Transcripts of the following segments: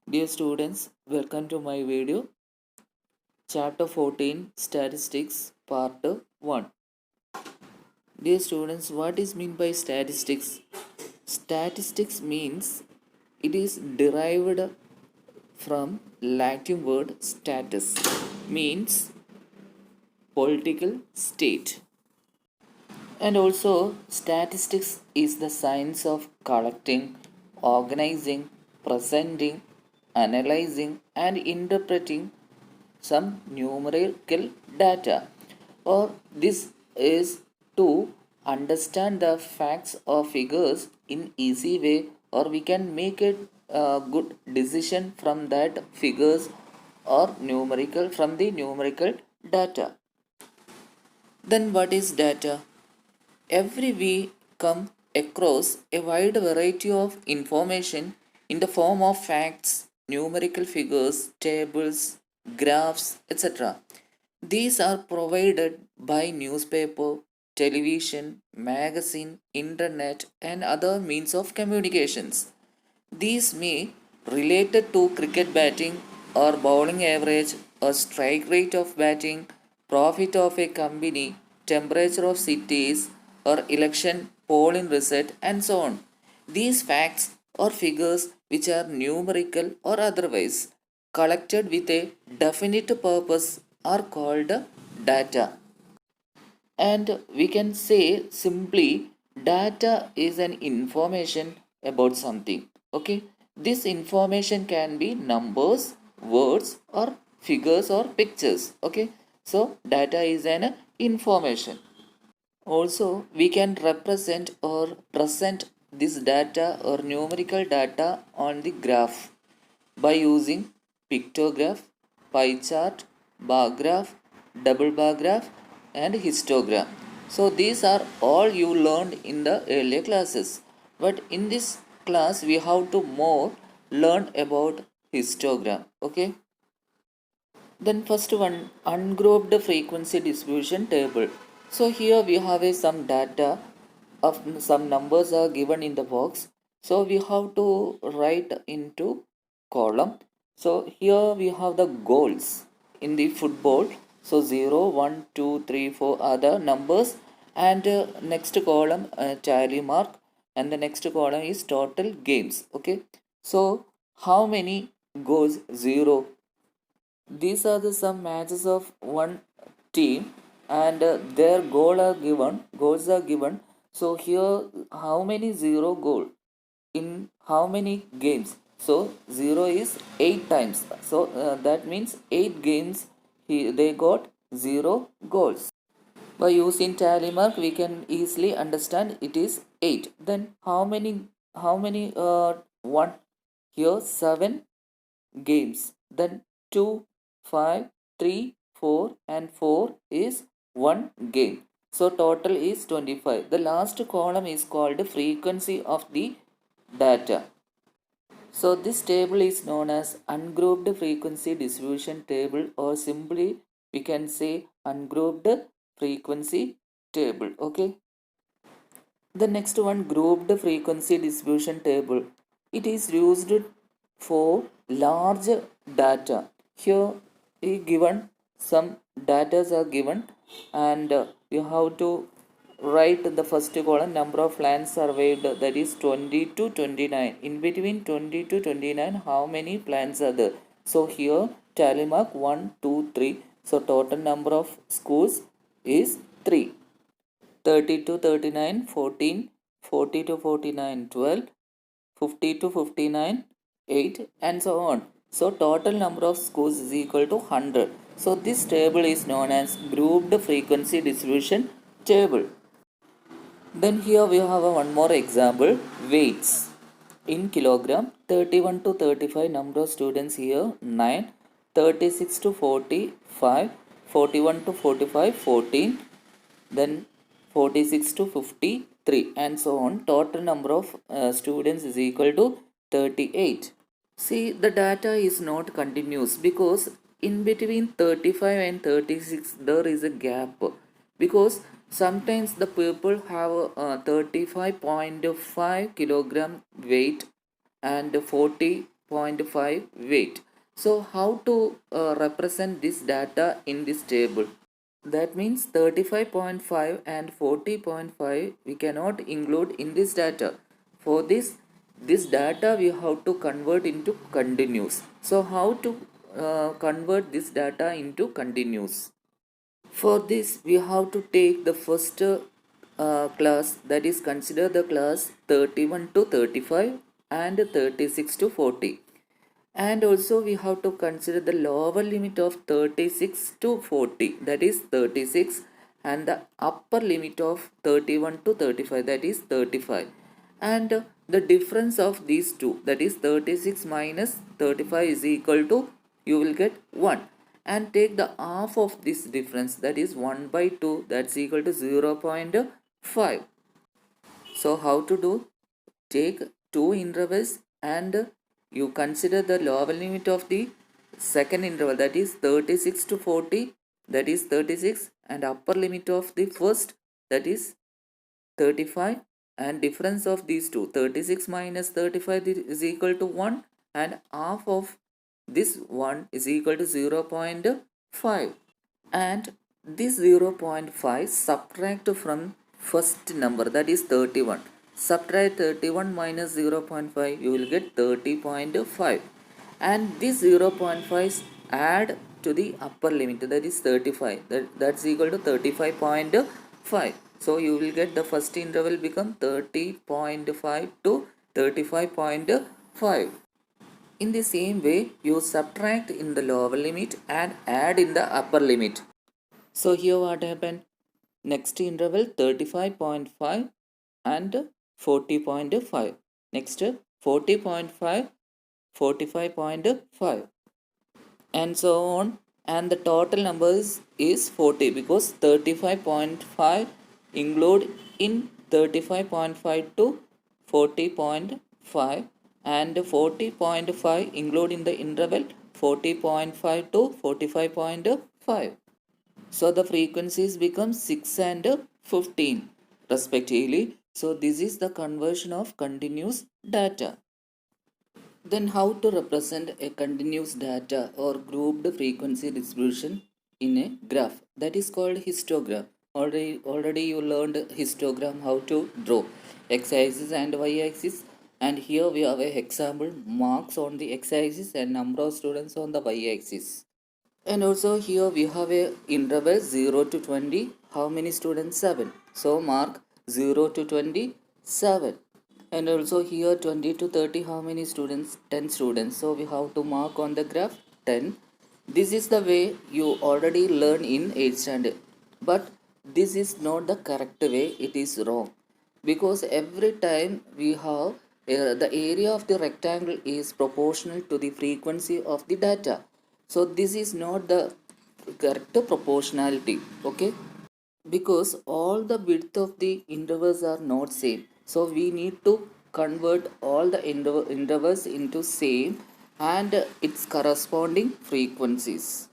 Dear students, welcome to my video. Chapter 14 Statistics Part 1. Dear students, what is meant by statistics? Statistics means it is derived from Latin word status, means political state. And also, statistics is the science of collecting, organizing, presenting, analyzing, and interpreting some numerical data, or this is to understand the facts or figures in easy way, or we can make a good decision from that figures or numerical from the numerical data. Then what is data? Every week come across a wide variety of information in the form of facts, numerical figures, tables, graphs, etc. These are provided by newspaper, television, magazine, internet, and other means of communications. These may related to cricket batting or bowling average or strike rate of batting, profit of a company, temperature of cities or election polling result and so on. These facts or figures which are numerical or otherwise collected with a definite purpose are called data. And we can say simply data is an information about something. Okay, this information can be numbers, words, or figures or pictures. Okay, so data is an information. Also, we can represent or present this data or numerical data on the graph by using pictograph, pie chart, bar graph, double bar graph, and histogram. So these are all you learned in the earlier classes. But in this class we have to more learn about histogram. Okay. Then first one, ungrouped frequency distribution table. So here we have some data of some numbers are given in the box. So we have to write into column. So here we have the goals in the football. So 0, 1, 2, 3, 4 are the numbers, and next column tally mark, and the next column is total games. Okay. So how many goals? 0. These are the some matches of one team, and their goals are given. So here how many 0 goal in how many games? So 0 is 8 times. So that means 8 games they got 0 goals. By using tally mark we can easily understand it is 8. Then how many 1 here 7 games. Then 2, 5, 3, 4, and 4 is 1 game. So total is 25. The last column is called frequency of the data. So this table is known as ungrouped frequency distribution table, or simply we can say ungrouped frequency table. Okay. The next one, grouped frequency distribution table. It is used for large data. Here given some data are given, and you have to write the first column number of plants surveyed, that is 20 to 29. In between 20 to 29 how many plants are there? So here tally mark 1, 2, 3. So total number of schools is 3. 30 to 39 14, 40 to 49 12, 50 to 59 8, and so on. So total number of schools is equal to 100. So this table is known as grouped frequency distribution table. Then here we have one more example, weights in kilogram. 31 to 35 number of students here 9, 36 to 45, 41 to 45 14, then 46 to 53, and so on. Total number of students is equal to 38. See, the data is not continuous because in between 35 and 36 there is a gap, because sometimes the people have 35.5 kilogram weight and 40 0.5 weight. So how to represent this data in this table? That means 35.5 and 40.5 we cannot include in this data. For this data we have to convert into continuous. So how to convert this data into continuous? For this we have to take the first class, that is consider the class 31 to 35 and 36 to 40, and also we have to consider the lower limit of 36 to 40, that is 36, and the upper limit of 31 to 35, that is 35, and the difference of these two, that is 36 minus 35 is equal to, you will get 1, and take the half of this difference, that is 1 by 2, that's equal to 0.5. So how to do? Take two intervals and you consider the lower limit of the second interval, that is 36 to 40, that is 36, and upper limit of the first, that is 35, and difference of these two, 36 minus 35 is equal to 1, and half of this 1 is equal to 0.5, and this 0.5 subtract from first number, that is 31. Subtract 31 minus 0.5, you will get 30.5, and this 0.5 add to the upper limit, that is 35, that's equal to 35.5. So you will get the first interval become 30.5 to 35.5. In the same way, you subtract in the lower limit and add in the upper limit. So here what happened? Next interval 35.5 and 40.5. Next 40.5, 45.5, and so on. And the total numbers is 40 because 35.5 include in 35.5 to 40.5, and 40.5 include in the interval 40.5 to 45.5. So the frequencies become 6 and 15 respectively. So this is the conversion of continuous data. Then how to represent a continuous data or grouped frequency distribution in a graph? That is called histogram. Already you learned histogram, how to draw x-axis and y-axis, and here we have a example, marks on the x-axis and number of students on the y-axis. And also here we have a interval 0 to 20, how many students? 7. So mark 0 to 20, 7. And also here 20 to 30, how many students? 10 students. So we have to mark on the graph 10. This is the way you already learn in 8th standard. But this is not the correct way, it is wrong. Because every time we have the area of the rectangle is proportional to the frequency of the data. So this is not the correct proportionality, okay? Because all the width of the intervals are not same, so we need to convert all the intervals into same and its corresponding frequencies.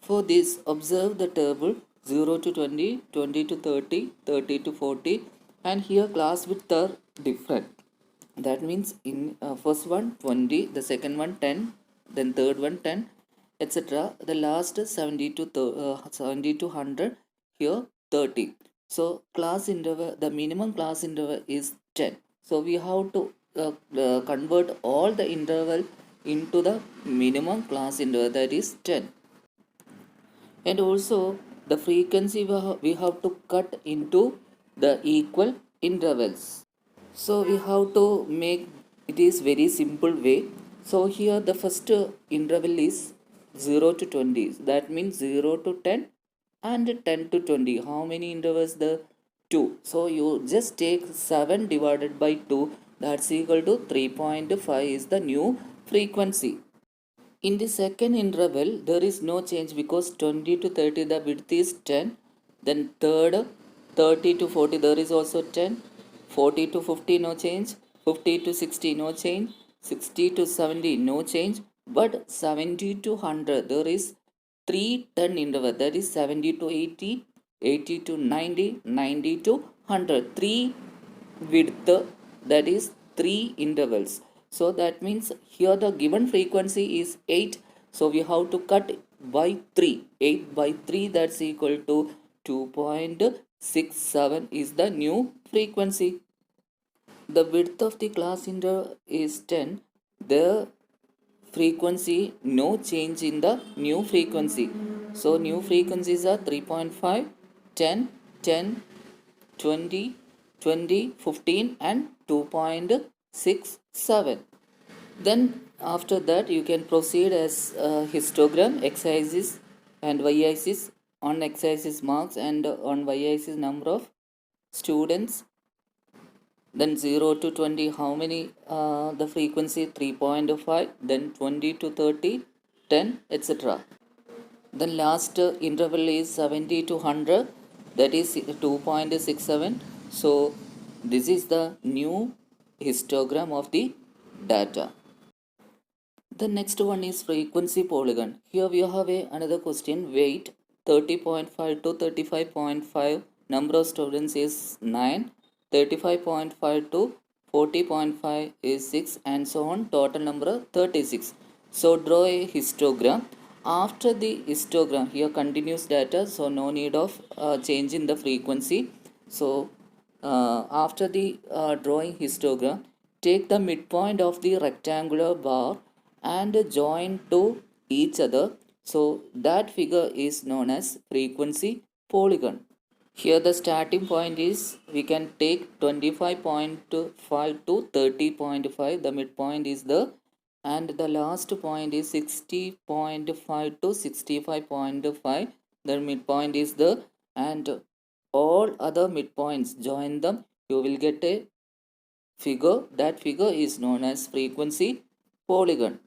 For this, observe the table 0 to 20, 20 to 30, 30 to 40, and here class width are different. That means in first one 20, the second one 10, then third one 10, etc. The last 70 to 70 to 100, here 30. So class interval, the minimum class interval is 10. So we have to convert all the interval into the minimum class interval, that is 10. And also the frequency we have to cut into the equal intervals. So we have to make it is very simple way. So here the first interval is 0 to 20, that means 0 to 10 and 10 to 20. How many intervals? The 2. So you just take 7 divided by 2, that's equal to 3.5 is the new frequency. In the second interval, there is no change because 20 to 30 the width is 10. Then third, 30 to 40 there is also 10. 40 to 50 no change. 50 to 60 no change. 60 to 70 no change. But 70 to 100 there is 3 10 interval, that is 70 to 80, 80 to 90, 90 to 100. 3 width, that is 3 intervals. So that means here the given frequency is 8. So we have to cut by 3. 8 by 3, that's equal to 2.67 is the new frequency. The width of the class interval is 10. The frequency, no change in the new frequency. So new frequencies are 3.5, 10, 10, 20, 20, 15 and 2.67. Then after that you can proceed as histogram, x-axis and y-axis. On x-axis marks and on y-axis number of students. Then 0 to 20, how many the frequency 3.5, then 20 to 30, 10, etc. Then last interval is 70 to 100, that is 2.67. So this is the new histogram of the data. The next one is frequency polygon. Here we have another question. Weight 30.5 to 35.5. Number of students is 9. 35.5 to 40.5 is 6 and so on. Total number 36. So draw a histogram. After the histogram, here continuous data, so no need of change in the frequency. So after the drawing histogram, take the midpoint of the rectangular bar and join to each other. So that figure is known as frequency polygon. Here the starting point is, we can take 25.5 to 30.5. The midpoint is the, and the last point is 60.5 to 65.5. The midpoint is the, and all other midpoints, join them, you will get a figure. That figure is known as frequency polygon.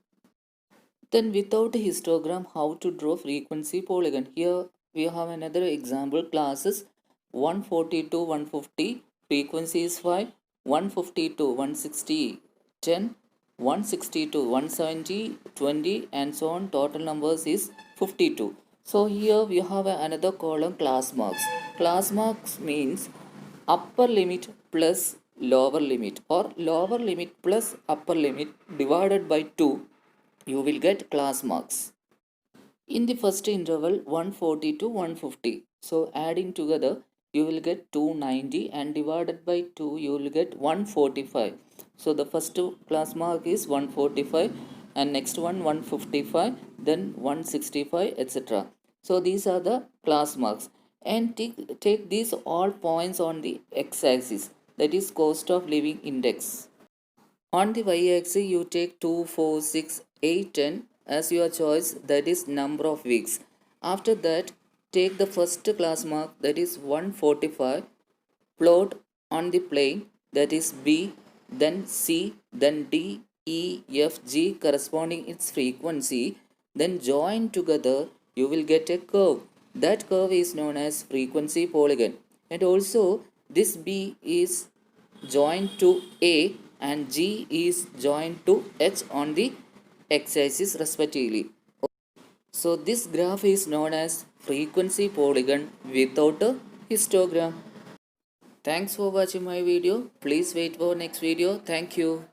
Then without a histogram, how to draw frequency polygon? Here we have another example. Classes 140 to 150, frequency is 5, 150 to 160, 10, 160 to 170, 20 and so on. Total numbers is 52. So here we have another column, class marks. Class marks means upper limit plus lower limit, or lower limit plus upper limit divided by 2, you will get class marks. In the first interval 140 to 150, so adding together you will get 290 and divided by 2 you will get 145. So the first class mark is 145 and next one 155, then 165, etc. So these are the class marks, and take these all points on the x-axis, that is cost of living index. On the y-axis, you take 2, 4, 6, 8, 10 as your choice, that is number of weeks. After that, take the first class mark, that is 145, plot on the plane, that is B, then C, then D, E, F, G corresponding its frequency, then join together, you will get a curve. That curve is known as frequency polygon. And also this B is joined to A and G is joined to H on the x-axis respectively. So this graph is known as frequency polygon without a histogram. Thanks for watching my video. Please wait for next video. Thank you.